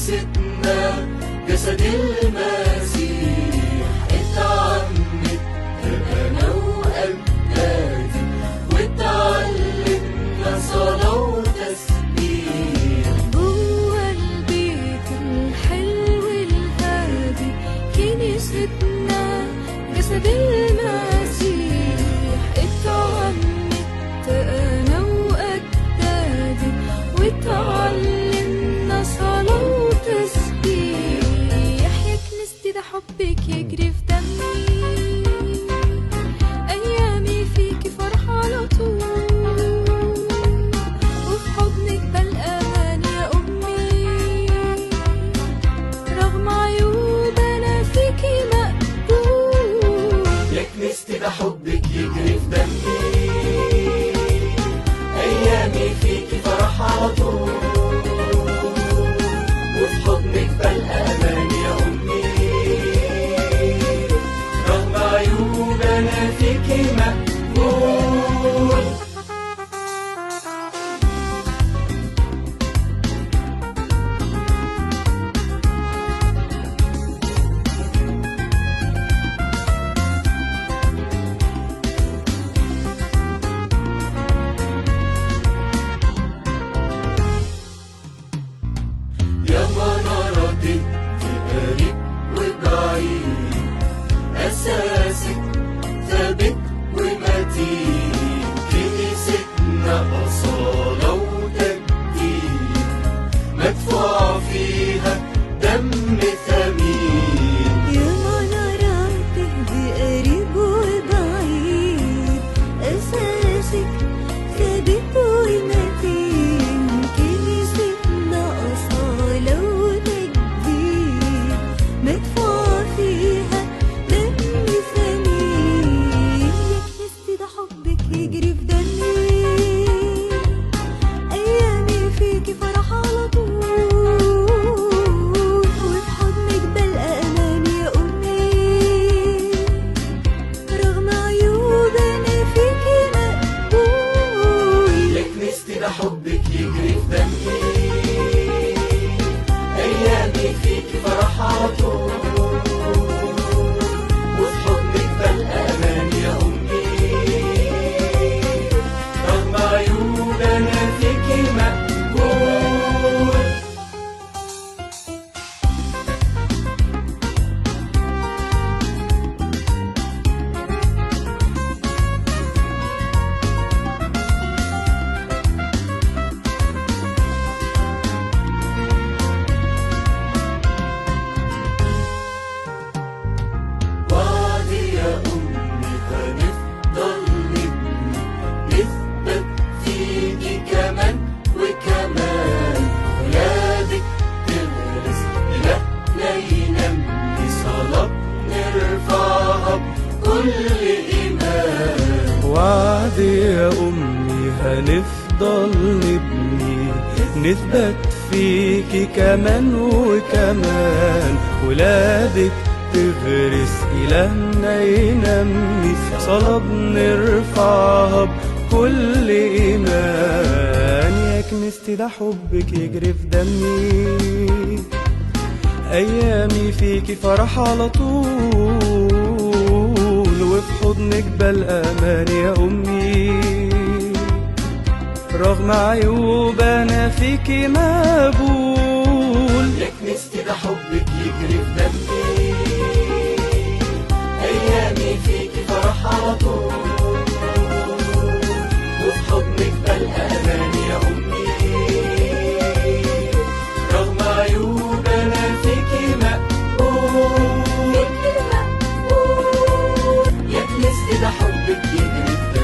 كنيستنا جسد المسيح اتعمد أنا وأجدادي واتعلمنا صلاة وتسبيح جوه البيت الحلو الهادي كنيستنا جسد المسيح اتعمدت أنا وأجدادي واتعلمنا صلاة وتسبيح. يا كنيستي ده حبك يجري في دمي، أيامي فيكي فرحة على طول، وفي حضنك بلقى أمان يا أمي، رغم عيوب أنا فيكي مقبول. يا كنيستي ده حبك يجري في دمي، أيامي فيكي فرح على طول، وفي حضنك بلقى أمان يا أمي، رغم عيوب أنا فيكي مقبول. يا منارة قريب وبعيد، أساسك ثابت ومتين، كنيستنا أصالة وتجديد، مدفوع فيها دم ثمين. يا منارة تهدي قريب وبعيد، أساسك ثابت ومتين، كنيستنا أصالة وتجديد، مدفوع فيها دم ثمين. يا كنيستي ده حبك يجري في دمي، أيامي فيكي فرح على طول، وفي حضنك بلقى أمان يا أمي، رغم عيوب أنا فيكي مقبول. يا كنيستي ده حبك يجري في دمي، أيامي فيكي فرح على طول، وفي حضنك بلقى أمان يا أمي، رغم عيوب أنا فيكي مقبول. وعدي يا أمي هنفضل نبني، نثبت فيكي كمان وكمان، ولادك تغرس إلهنا ينمي، صلاة نرفعها بكل إيمان. وعدي يا أمي هنفضل نبني، نثبت فيكي كمان وكمان، ولادك تغرس إلهنا ينمي، صلاة بنرفعها بكل إيمان. يا كنيستي ده حبك يجري في دمي، أيامي فيكي فرح على طول، وفي حضنك بلقى أمان يا أمي، رغم عيوب أنا فيكي مقبول. يا كنيستي ده حبك يجري في دمي، أيامي فيكي فرح على طول، وفي حضنك بلقى أمان يا أمي، رغم عيوب أنا فيكي مقبول. يا كنيستي ده حبك يجري في